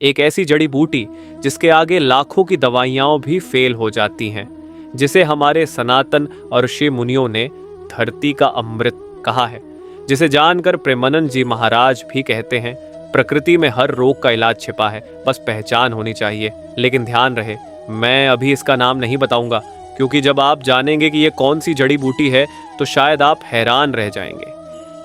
एक ऐसी जड़ी बूटी जिसके आगे लाखों की दवाइयां भी फेल हो जाती हैं, जिसे हमारे सनातन और ऋषि मुनियों ने धरती का अमृत कहा है, जिसे जानकर प्रेमानंद जी महाराज भी कहते हैं प्रकृति में हर रोग का इलाज छिपा है, बस पहचान होनी चाहिए। लेकिन ध्यान रहे, मैं अभी इसका नाम नहीं बताऊंगा, क्योंकि जब आप जानेंगे कि ये कौन सी जड़ी बूटी है तो शायद आप हैरान रह जाएंगे।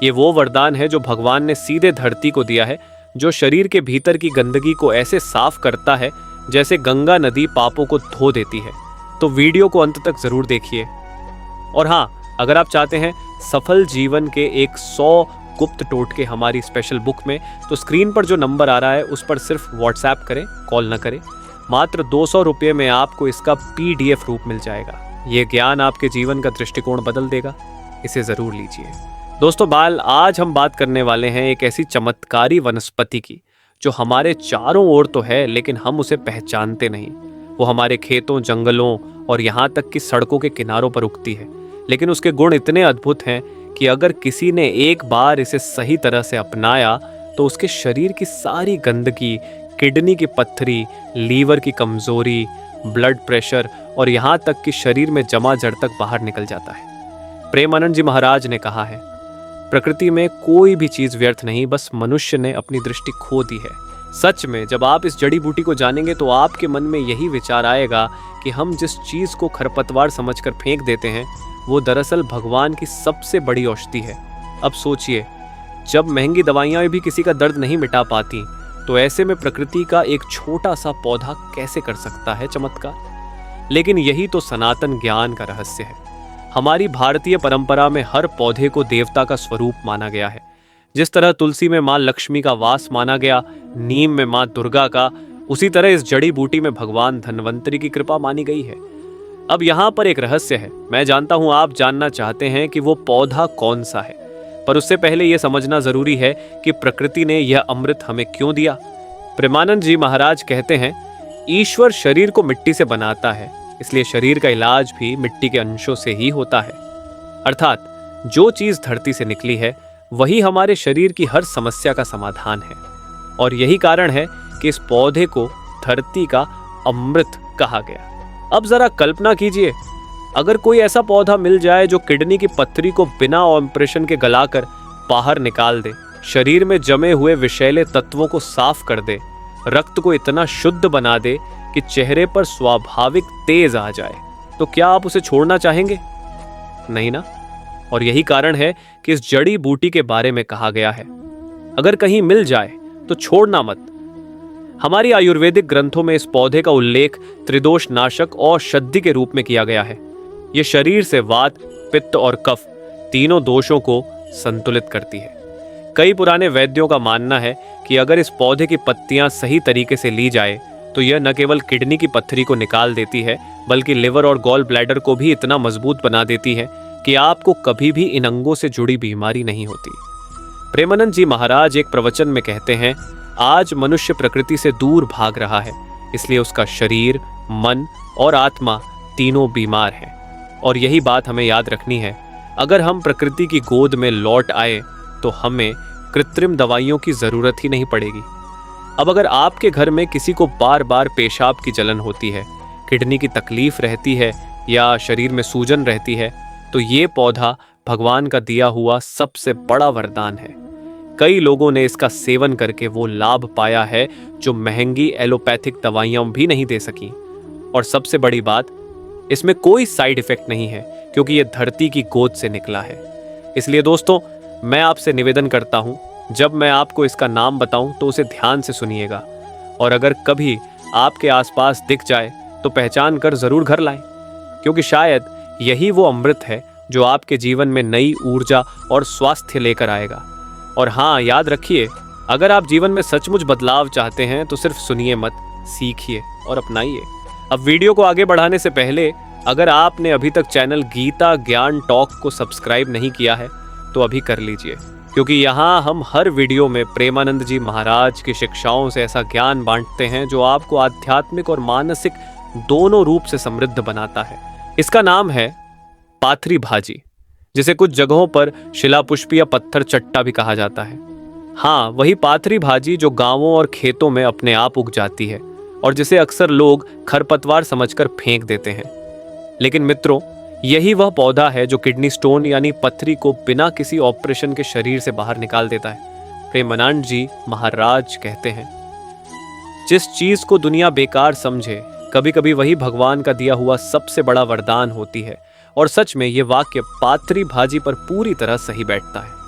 ये वो वरदान है जो भगवान ने सीधे धरती को दिया है, जो शरीर के भीतर की गंदगी को ऐसे साफ करता है जैसे गंगा नदी पापों को धो देती है। तो वीडियो को अंत तक जरूर देखिए। और हाँ, अगर आप चाहते हैं सफल जीवन के 100 गुप्त टोटके हमारी स्पेशल बुक में, तो स्क्रीन पर जो नंबर आ रहा है उस पर सिर्फ व्हाट्सएप करें, कॉल ना करें। मात्र 200 रुपये में आपको इसका PDF रूप मिल जाएगा। ये ज्ञान आपके जीवन का दृष्टिकोण बदल देगा, इसे जरूर लीजिए। दोस्तों आज हम बात करने वाले हैं एक ऐसी चमत्कारी वनस्पति की जो हमारे चारों ओर तो है, लेकिन हम उसे पहचानते नहीं। वो हमारे खेतों, जंगलों और यहाँ तक कि सड़कों के किनारों पर उगती है, लेकिन उसके गुण इतने अद्भुत हैं कि अगर किसी ने एक बार इसे सही तरह से अपनाया तो उसके शरीर की सारी गंदगी, किडनी की पत्थरी, लीवर की कमजोरी, ब्लड प्रेशर और यहाँ तक कि शरीर में जमा जड़ तक बाहर निकल जाता है। प्रेमानंद जी महाराज ने कहा है, प्रकृति में कोई भी चीज व्यर्थ नहीं, बस मनुष्य ने अपनी दृष्टि खो दी है। सच में जब आप इस जड़ी बूटी को जानेंगे तो आपके मन में यही विचार आएगा कि हम जिस चीज को खरपतवार समझकर फेंक देते हैं वो दरअसल भगवान की सबसे बड़ी औषधि है। अब सोचिए, जब महंगी दवाइयां भी किसी का दर्द नहीं मिटा पाती, तो ऐसे में प्रकृति का एक छोटा सा पौधा कैसे कर सकता है चमत्कार। लेकिन यही तो सनातन ज्ञान का रहस्य है। हमारी भारतीय परंपरा में हर पौधे को देवता का स्वरूप माना गया है। जिस तरह तुलसी में मां लक्ष्मी का वास माना गया, नीम में मां दुर्गा का, उसी तरह इस जड़ी बूटी में भगवान धन्वंतरी की कृपा मानी गई है। अब यहाँ पर एक रहस्य है। मैं जानता हूं आप जानना चाहते हैं कि वो पौधा कौन सा है, पर उससे पहले यह समझना जरूरी है कि प्रकृति ने यह अमृत हमें क्यों दिया। प्रेमानंद जी महाराज कहते हैं, ईश्वर शरीर को मिट्टी से बनाता है, इसलिए शरीर का इलाज भी मिट्टी के अंशों से ही होता है। अर्थात जो चीज धरती से निकली है वही हमारे शरीर की हर समस्या का समाधान है। और यही कारण है कि इस पौधे को धरती का अमृत कहा गया। अब जरा कल्पना कीजिए, अगर कोई ऐसा पौधा मिल जाए जो किडनी की पत्थरी को बिना ऑपरेशन के गलाकर बाहर निकाल दे, शरीर में जमे हुए विषैले तत्वों को साफ कर दे, रक्त को इतना शुद्ध बना दे कि चेहरे पर स्वाभाविक तेज आ जाए, तो क्या आप उसे छोड़ना चाहेंगे? नहीं ना। और यही कारण है कि इस जड़ी बूटी के बारे में कहा गया है, अगर कहीं मिल जाए तो छोड़ना मत। हमारी आयुर्वेदिक ग्रंथों में इस पौधे का उल्लेख त्रिदोष नाशक और औषधि के रूप में किया गया है। यह शरीर से वात, पित्त और कफ तीनों दोषों को संतुलित करती है। कई पुराने वैद्यों का मानना है कि अगर इस पौधे की पत्तियां सही तरीके से ली जाए तो यह न केवल किडनी की पत्थरी को निकाल देती है, बल्कि लिवर और गॉल ब्लैडर को भी इतना मजबूत बना देती है कि आपको कभी भी इन अंगों से जुड़ी बीमारी नहीं होती। प्रेमानंद जी महाराज एक प्रवचन में कहते हैं, आज मनुष्य प्रकृति से दूर भाग रहा है, इसलिए उसका शरीर, मन और आत्मा तीनों बीमार हैं। और यही बात हमें याद रखनी है। अगर हम प्रकृति की गोद में लौट आए तो हमें कृत्रिम दवाइयों की जरूरत ही नहीं पड़ेगी। अब अगर आपके घर में किसी को बार बार पेशाब की जलन होती है, किडनी की तकलीफ रहती है या शरीर में सूजन रहती है, तो ये पौधा भगवान का दिया हुआ सबसे बड़ा वरदान है। कई लोगों ने इसका सेवन करके वो लाभ पाया है जो महंगी एलोपैथिक दवाइयां भी नहीं दे सकी। और सबसे बड़ी बात, इसमें कोई साइड इफेक्ट नहीं है, क्योंकि ये धरती की गोद से निकला है। इसलिए दोस्तों, मैं आपसे निवेदन करता हूं, जब मैं आपको इसका नाम बताऊं तो उसे ध्यान से सुनिएगा, और अगर कभी आपके आसपास दिख जाए तो पहचान कर जरूर घर लाएं, क्योंकि शायद यही वो अमृत है जो आपके जीवन में नई ऊर्जा और स्वास्थ्य लेकर आएगा। और हाँ, याद रखिए, अगर आप जीवन में सचमुच बदलाव चाहते हैं तो सिर्फ सुनिए मत, सीखिए और अपनाइए। अब वीडियो को आगे बढ़ाने से पहले, अगर आपने अभी तक चैनल गीता ज्ञान टॉक को सब्सक्राइब नहीं किया है तो अभी कर लीजिए, क्योंकि यहाँ हम हर वीडियो में प्रेमानंद जी महाराज की शिक्षाओं से ऐसा ज्ञान बांटते हैं जो आपको आध्यात्मिक और मानसिक दोनों रूप से समृद्ध बनाता है। इसका नाम है पाथरी भाजी, जिसे कुछ जगहों पर शिलापुष्पी या पत्थर चट्टा भी कहा जाता है। हाँ, वही पाथरी भाजी जो गांवों और खेतों में अपने आप उग जाती है और जिसे अक्सर लोग खरपतवार समझकर फेंक देते हैं। लेकिन मित्रों, यही वह पौधा है जो किडनी स्टोन यानी पथरी को बिना किसी ऑपरेशन के शरीर से बाहर निकाल देता है। प्रेमानंद जी महाराज कहते हैं, जिस चीज को दुनिया बेकार समझे, कभी कभी वही भगवान का दिया हुआ सबसे बड़ा वरदान होती है। और सच में ये वाक्य पाथरी भाजी पर पूरी तरह सही बैठता है।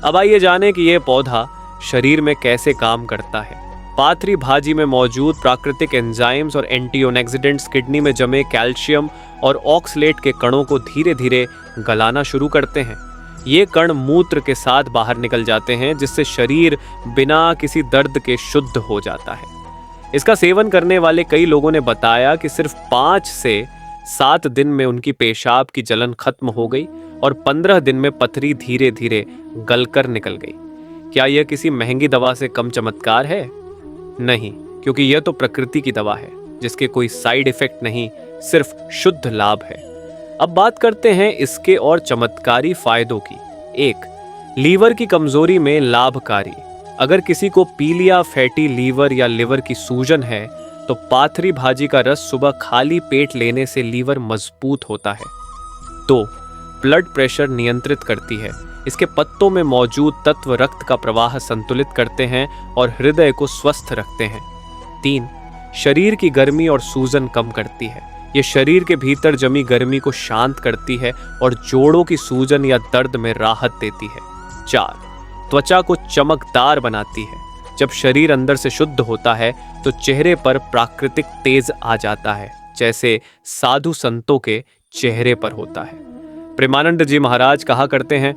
अब आइए जानें कि यह पौधा शरीर में कैसे काम करता है। पाथरी भाजी में मौजूद प्राकृतिक एंजाइम्स और एंटीऑक्सीडेंट्स किडनी में जमे कैल्शियम और ऑक्सलेट के कणों को धीरे धीरे गलाना शुरू करते हैं। ये कण मूत्र के साथ बाहर निकल जाते हैं, जिससे शरीर बिना किसी दर्द के शुद्ध हो जाता है। इसका सेवन करने वाले कई लोगों ने बताया कि सिर्फ 5 से 7 दिन में उनकी पेशाब की जलन खत्म हो गई और 15 दिन में पथरी धीरे धीरे गलकर निकल गई। क्या यह किसी महंगी दवा से कम चमत्कार है? नहीं, क्योंकि यह तो प्रकृति की दवा है जिसके कोई साइड इफेक्ट नहीं, सिर्फ शुद्ध लाभ है। अब बात करते हैं इसके और चमत्कारी फायदों की। 1. लीवर की कमजोरी में लाभकारी। अगर किसी को पीलिया, फैटी लीवर या लिवर की सूजन है तो पाथरी भाजी का रस सुबह खाली पेट लेने से लीवर मजबूत होता है। 2. ब्लड प्रेशर नियंत्रित करती है। इसके पत्तों में मौजूद तत्व रक्त का प्रवाह संतुलित करते हैं और हृदय को स्वस्थ रखते हैं। 3. शरीर की गर्मी और सूजन कम करती है। ये शरीर के भीतर जमी गर्मी को शांत करती है और जोड़ों की सूजन या दर्द में राहत देती है। 4. त्वचा को चमकदार बनाती है। जब शरीर अंदर से शुद्ध होता है तो चेहरे पर प्राकृतिक तेज आ जाता है, जैसे साधु संतों के चेहरे पर होता है। प्रेमानंद जी महाराज कहा करते हैं,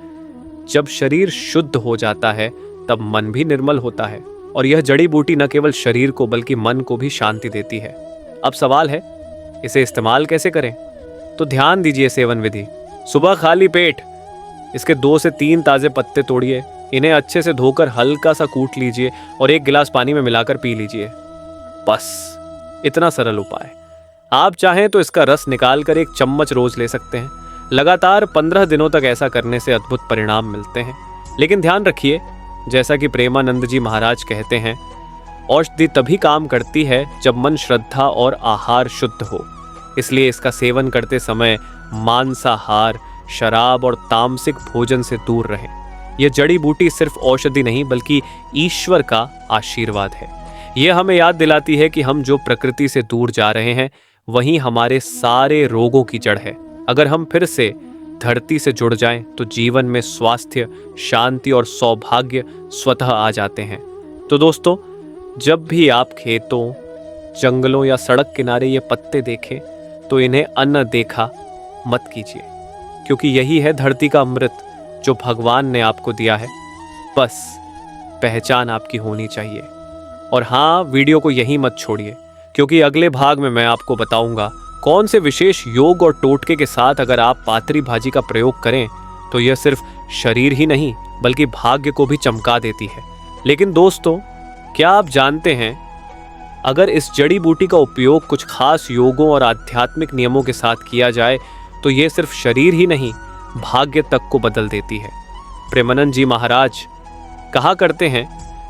जब शरीर शुद्ध हो जाता है तब मन भी निर्मल होता है। और यह जड़ी बूटी न केवल शरीर को बल्कि मन को भी शांति देती है। अब सवाल है, इसे इस्तेमाल कैसे करें? तो ध्यान दीजिए सेवन विधि। सुबह खाली पेट इसके 2 से 3 ताजे पत्ते तोड़िए, इन्हें अच्छे से धोकर हल्का सा कूट लीजिए और 1 गिलास पानी में मिलाकर पी लीजिए। बस इतना सरल उपाय। आप चाहें तो इसका रस निकालकर 1 चम्मच रोज ले सकते हैं। लगातार 15 दिनों तक ऐसा करने से अद्भुत परिणाम मिलते हैं। लेकिन ध्यान रखिए, जैसा कि प्रेमानंद जी महाराज कहते हैं, औषधि तभी काम करती है जब मन, श्रद्धा और आहार शुद्ध हो। इसलिए इसका सेवन करते समय मांसाहार, शराब और तामसिक भोजन से दूर रहें। यह जड़ी बूटी सिर्फ औषधि नहीं बल्कि ईश्वर का आशीर्वाद है। यह हमें याद दिलाती है कि हम जो प्रकृति से दूर जा रहे हैं वही हमारे सारे रोगों की जड़ है। अगर हम फिर से धरती से जुड़ जाएं तो जीवन में स्वास्थ्य, शांति और सौभाग्य स्वतः आ जाते हैं। तो दोस्तों, जब भी आप खेतों, जंगलों या सड़क किनारे ये पत्ते देखें तो इन्हें अन्न देखा मत कीजिए, क्योंकि यही है धरती का अमृत जो भगवान ने आपको दिया है। बस पहचान आपकी होनी चाहिए। और हाँ, वीडियो को यहीं मत छोड़िए, क्योंकि अगले भाग में मैं आपको बताऊंगा कौन से विशेष योग और टोटके के साथ अगर आप पाथरी भाजी का प्रयोग करें तो यह सिर्फ शरीर ही नहीं बल्कि भाग्य को भी चमका देती है। लेकिन दोस्तों, क्या आप जानते हैं, अगर इस जड़ी बूटी का उपयोग कुछ खास योगों और आध्यात्मिक नियमों के साथ किया जाए तो यह सिर्फ शरीर ही नहीं भाग्य तक को बदल देती है। प्रेमानंद जी महाराज कहा करते हैं,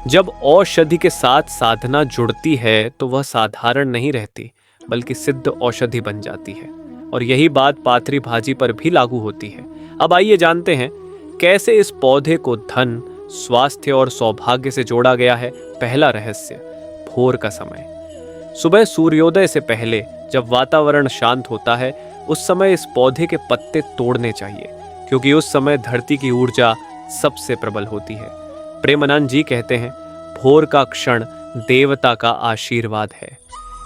जब औषधि के साथ साधना जुड़ती है तो वह साधारण नहीं रहती बल्कि सिद्ध औषधि बन जाती है। और यही बात पाथरी भाजी पर भी लागू होती है। अब आइए जानते हैं कैसे इस पौधे को धन, स्वास्थ्य और सौभाग्य से जोड़ा गया है। पहला रहस्य, भोर का समय। सुबह सूर्योदय से पहले जब वातावरण शांत होता है उस समय इस पौधे के पत्ते तोड़ने चाहिए, क्योंकि उस समय धरती की ऊर्जा सबसे प्रबल होती है। प्रेमानंद जी कहते हैं, भोर का क्षण देवता का आशीर्वाद है।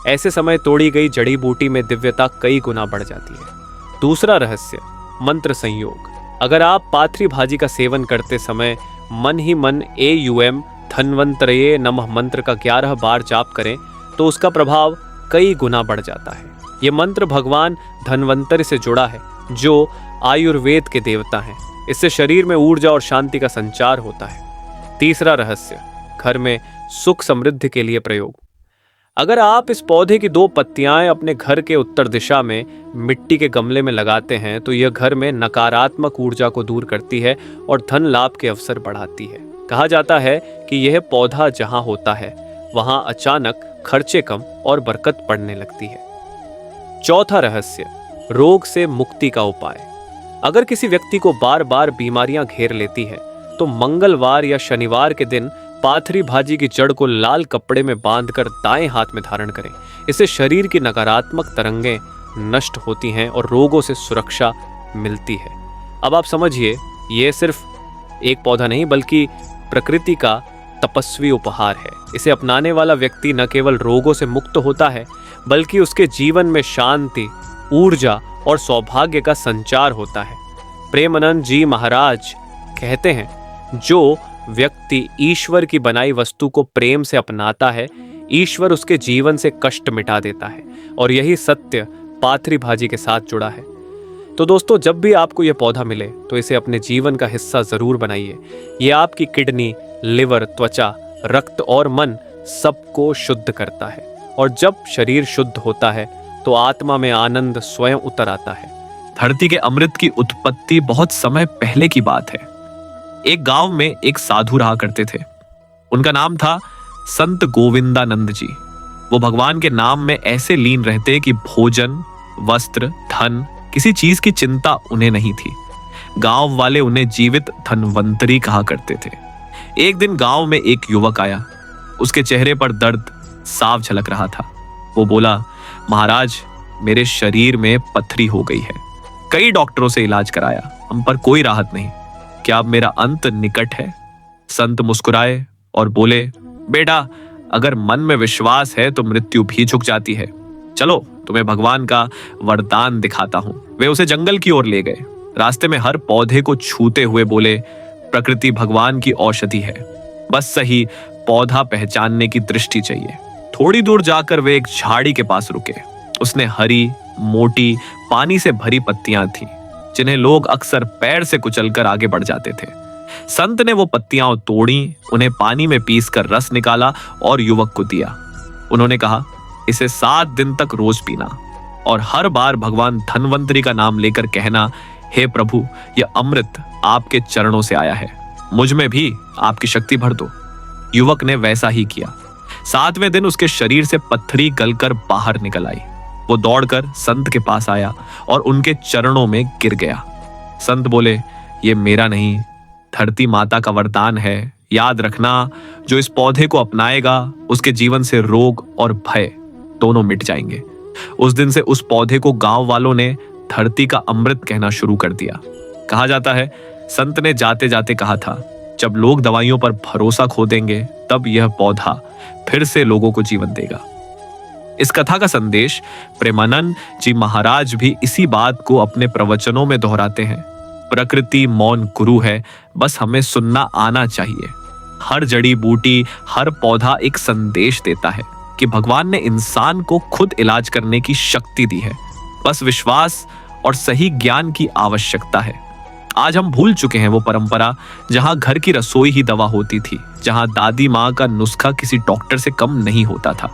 ऐसे समय तोड़ी गई जड़ी बूटी में दिव्यता कई गुना बढ़ जाती है। दूसरा रहस्य, मंत्र संयोग। अगर आप पाथरी भाजी का सेवन करते समय मन ही मन AUM धन्वंतरये नमः मंत्र का 11 बार जाप करें तो उसका प्रभाव कई गुना बढ़ जाता है। ये मंत्र भगवान धन्वंतरि से जुड़ा है, जो आयुर्वेद के देवता हैं। इससे शरीर में ऊर्जा और शांति का संचार होता है। तीसरा रहस्य, घर में सुख समृद्धि के लिए प्रयोग। अगर आप इस पौधे की 2 पत्तियां अपने घर के उत्तर दिशा में मिट्टी के गमले में लगाते हैं तो यह घर में नकारात्मक ऊर्जा को दूर करती है और धन लाभ के अवसर बढ़ाती है। कहा जाता है कि यह पौधा जहां होता है वहां अचानक खर्चे कम और बरकत पड़ने लगती है। चौथा रहस्य, रोग से मुक्ति का उपाय। अगर किसी व्यक्ति को बार बार बीमारियां घेर लेती है तो मंगलवार या शनिवार के दिन पाथरी भाजी की जड़ को लाल कपड़े में बांधकर दाएं हाथ में धारण करें। इससे शरीर की नकारात्मक तरंगें नष्ट होती हैं और रोगों से सुरक्षा मिलती है। अब आप समझिए, यह सिर्फ एक पौधा नहीं बल्कि प्रकृति का तपस्वी उपहार है। इसे अपनाने वाला व्यक्ति न केवल रोगों से मुक्त होता है बल्कि उसके जीवन में शांति, ऊर्जा और सौभाग्य का संचार होता है। प्रेमानंद जी महाराज कहते हैं, जो व्यक्ति ईश्वर की बनाई वस्तु को प्रेम से अपनाता है, ईश्वर उसके जीवन से कष्ट मिटा देता है। और यही सत्य पाथरी भाजी के साथ जुड़ा है। तो दोस्तों, जब भी आपको यह पौधा मिले तो इसे अपने जीवन का हिस्सा जरूर बनाइए। यह आपकी किडनी, लिवर, त्वचा, रक्त और मन सबको शुद्ध करता है। और जब शरीर शुद्ध होता है तो आत्मा में आनंद स्वयं उतर आता है। धरती के अमृत की उत्पत्ति बहुत समय पहले की बात है। एक गांव में एक साधु रहा करते थे। उनका नाम था संत गोविंदानंद जी। वो भगवान के नाम में ऐसे लीन रहते कि भोजन, वस्त्र, धन, किसी चीज की चिंता उन्हें नहीं थी। गांव वाले उन्हें जीवित धनवंतरी कहा करते थे। एक दिन गांव में एक युवक आया। उसके चेहरे पर दर्द साफ झलक रहा था। वो बोला, महाराज, मेरे शरीर में पथरी हो गई है। कई डॉक्टरों से इलाज कराया, हम पर कोई राहत नहीं। क्या अब मेरा अंत निकट है? संत मुस्कुराए और बोले, बेटा, अगर मन में विश्वास है तो मृत्यु भी झुक जाती है। चलो, तुम्हें भगवान का वरदान दिखाता हूं। वे उसे जंगल की ओर ले गए। रास्ते में हर पौधे को छूते हुए बोले, प्रकृति भगवान की औषधि है, बस सही पौधा पहचानने की दृष्टि चाहिए। थोड़ी दूर जाकर वे एक झाड़ी के पास रुके। उसने हरी, मोटी, पानी से भरी पत्तियां थीं, जिन्हें लोग अक्सर पैर से कुचलकर आगे बढ़ जाते थे। संत ने वो पत्तियां तोड़ी, उन्हें पानी में पीसकर रस निकाला और युवक को दिया। उन्होंने कहा, इसे 7 दिन तक रोज पीना और हर बार भगवान धनवंतरी का नाम लेकर कहना, हे प्रभु, यह अमृत आपके चरणों से आया है, मुझ में भी आपकी शक्ति भर दो। युवक ने वैसा ही किया। 7वें दिन उसके शरीर से पत्थरी गलकर बाहर निकल आई। वो दौड़कर संत के पास आया और उनके चरणों में गिर गया। संत बोले, ये मेरा नहीं, धरती माता का वरदान है। याद रखना, जो इस पौधे को अपनाएगा उसके जीवन से रोग और भय दोनों मिट जाएंगे। उस दिन से उस पौधे को गांव वालों ने धरती का अमृत कहना शुरू कर दिया। कहा जाता है, संत ने जाते जाते कहा था, जब लोग दवाइयों पर भरोसा खो देंगे तब यह पौधा फिर से लोगों को जीवन देगा। इस कथा का संदेश प्रेमानंद जी महाराज भी इसी बात को अपने प्रवचनों में दोहराते हैं। प्रकृति मौन गुरु है, बस हमें सुनना आना चाहिए। हर जड़ी बूटी, हर पौधा एक संदेश देता है कि भगवान ने इंसान को खुद इलाज करने की शक्ति दी है। बस विश्वास और सही ज्ञान की आवश्यकता है। आज हम भूल चुके हैं वो परंपरा जहां घर की रसोई ही दवा होती थी, जहां दादी माँ का नुस्खा किसी डॉक्टर से कम नहीं होता था।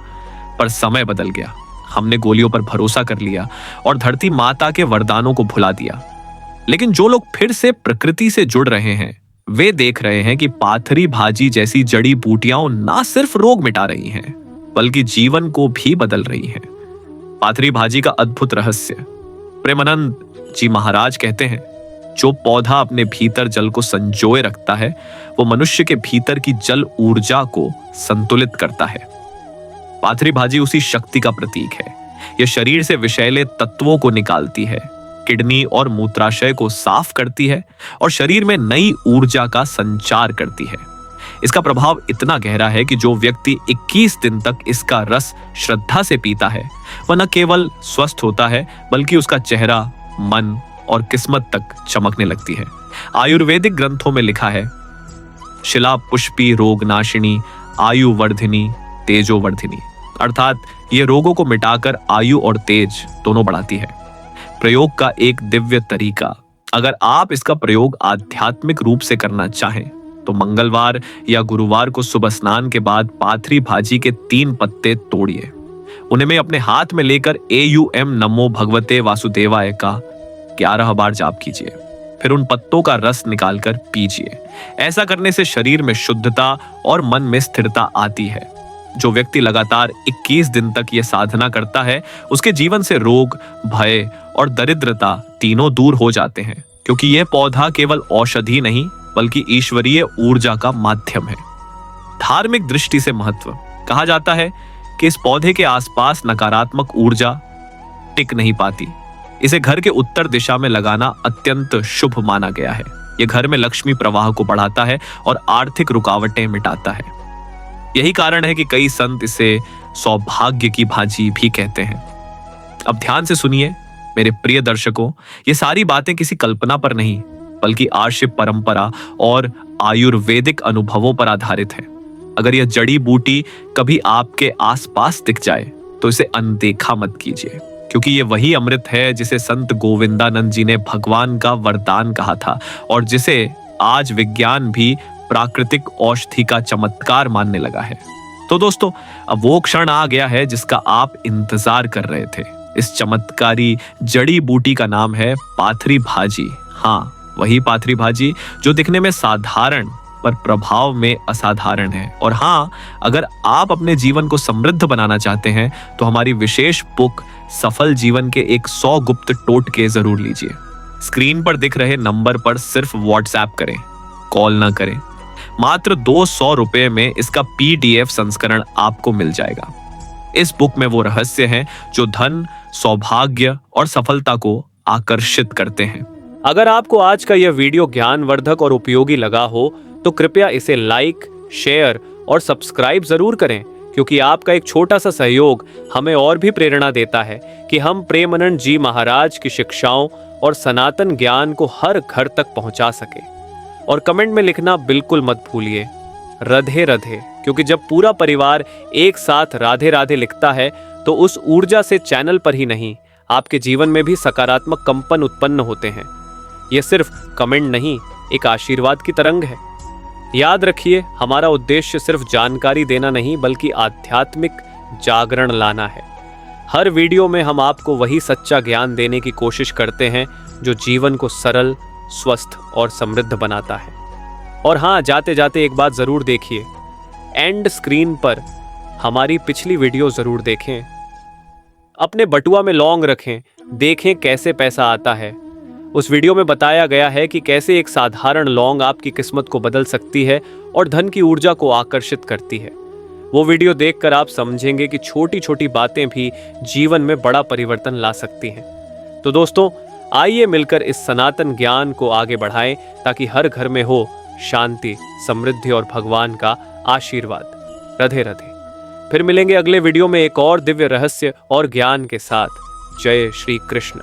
पर समय बदल गया, हमने गोलियों पर भरोसा कर लिया और धरती माता के वरदानों को भुला दिया। लेकिन जो लोग फिर से प्रकृति से जुड़ रहे हैं, वे देख रहे हैं कि पाथरी भाजी जैसी जड़ी बूटियां ना सिर्फ रोग मिटा रही हैं, बल्कि जीवन को भी बदल रही हैं। पाथरी भाजी का अद्भुत रहस्य। प्रेमानंद जी महाराज कहते हैं, जो पौधा अपने भीतर जल को संजोए रखता है, वो मनुष्य के भीतर की जल ऊर्जा को संतुलित करता है। पाथरी भाजी उसी शक्ति का प्रतीक है। यह शरीर से विषैले तत्वों को निकालती है, किडनी और मूत्राशय को साफ करती है और शरीर में नई ऊर्जा का संचार करती है। इसका प्रभाव इतना गहरा है कि जो व्यक्ति 21 दिन तक इसका रस श्रद्धा से पीता है, वह न केवल स्वस्थ होता है बल्कि उसका चेहरा, मन और किस्मत तक चमकने लगती है। आयुर्वेदिक ग्रंथों में लिखा है, शिला पुष्पी रोग नाशिनी, आयु वर्धिनी, तेजो वर्धिनी, अर्थात ये रोगों को मिटाकर आयु और तेज दोनों बढ़ाती है। प्रयोग का एक दिव्य तरीका। अगर आप इसका प्रयोग आध्यात्मिक रूप से करना चाहें तो मंगलवार या गुरुवार को सुबह स्नान के बाद पाथरी भाजी के 3 पत्ते तोड़िए। उन्हें में अपने हाथ में लेकर AUM नमो भगवते वासुदेवाय का 11 बार जाप कीजिए। फिर उन पत्तों का रस निकालकर पीजिए। ऐसा करने से शरीर में शुद्धता और मन में स्थिरता आती है। जो व्यक्ति लगातार 21 दिन तक यह साधना करता है, उसके जीवन से रोग, भय और दरिद्रता तीनों दूर हो जाते हैं, क्योंकि यह पौधा केवल औषधि नहीं बल्कि ईश्वरीय ऊर्जा का माध्यम है। धार्मिक दृष्टि से महत्व, कहा जाता है कि इस पौधे के आसपास नकारात्मक ऊर्जा टिक नहीं पाती। इसे घर के उत्तर दिशा में लगाना अत्यंत शुभ माना गया है। यह घर में लक्ष्मी प्रवाह को बढ़ाता है और आर्थिक रुकावटें मिटाता है। यही कारण है कि कई संत इसे सौभाग्य की भाजी भी कहते हैं। अब ध्यान से सुनिए मेरे प्रिय दर्शकों, ये सारी बातें किसी कल्पना पर नहीं बल्कि आर्ष परंपरा और आयुर्वेदिक अनुभवों पर आधारित है। अगर यह जड़ी बूटी कभी आपके आसपास दिख जाए तो इसे अनदेखा मत कीजिए, क्योंकि ये वही अमृत है जिसे संत गोविंदानंद जी ने भगवान का वरदान कहा था और जिसे आज विज्ञान भी प्राकृतिक औषधि का चमत्कार मानने लगा है। तो दोस्तों, अब वो क्षण आ गया है जिसका आप इंतजार कर रहे थे। इस चमत्कारी जड़ी बूटी का नाम है पाथरी भाजी। हाँ, वही पाथरी भाजी जो दिखने में साधारण पर प्रभाव में असाधारण है। और हाँ, अगर आप अपने जीवन को समृद्ध बनाना चाहते हैं तो हमारी विशेष बुक सफल जीवन के 100 गुप्त टोटके जरूर लीजिए। स्क्रीन पर दिख रहे नंबर पर सिर्फ व्हाट्सएप करें, कॉल ना करें। मात्र 200 रुपए में इसका PDF संस्करण आपको मिल जाएगा। इस बुक में वो रहस्य हैं जो धन, सौभाग्य और सफलता को आकर्षित करते हैं। अगर आपको आज का यह वीडियो ज्ञानवर्धक और उपयोगी लगा हो तो कृपया इसे लाइक, शेयर और सब्सक्राइब जरूर करें, क्योंकि आपका एक छोटा सा सहयोग हमें और भी प्रेरणा देता है कि हम प्रेमानंद जी महाराज की शिक्षाओं और सनातन ज्ञान को हर घर तक पहुंचा सके। और कमेंट में लिखना बिल्कुल मत भूलिए राधे राधे, क्योंकि जब पूरा परिवार एक साथ राधे राधे लिखता है तो उस ऊर्जा से चैनल पर ही नहीं, आपके जीवन में भी सकारात्मक कंपन उत्पन्न होते हैं। यह सिर्फ कमेंट नहीं, एक आशीर्वाद की तरंग है। याद रखिए, हमारा उद्देश्य सिर्फ जानकारी देना नहीं बल्कि आध्यात्मिक जागरण लाना है। हर वीडियो में हम आपको वही सच्चा ज्ञान देने की कोशिश करते हैं जो जीवन को सरल, स्वस्थ और समृद्ध बनाता है। और हाँ, जाते जाते एक बात जरूर देखिए, एंड स्क्रीन पर हमारी पिछली वीडियो जरूर देखें। अपने बटुआ में लौंग रखें, देखें कैसे पैसा आता है। उस वीडियो में बताया गया है कि कैसे एक साधारण लौंग आपकी किस्मत को बदल सकती है और धन की ऊर्जा को आकर्षित करती है। वो वीडियो देखकर आप समझेंगे कि छोटी छोटी बातें भी जीवन में बड़ा परिवर्तन ला सकती हैं। तो दोस्तों, आइए मिलकर इस सनातन ज्ञान को आगे बढ़ाएं ताकि हर घर में हो शांति, समृद्धि और भगवान का आशीर्वाद। राधे राधे। फिर मिलेंगे अगले वीडियो में एक और दिव्य रहस्य और ज्ञान के साथ। जय श्री कृष्ण।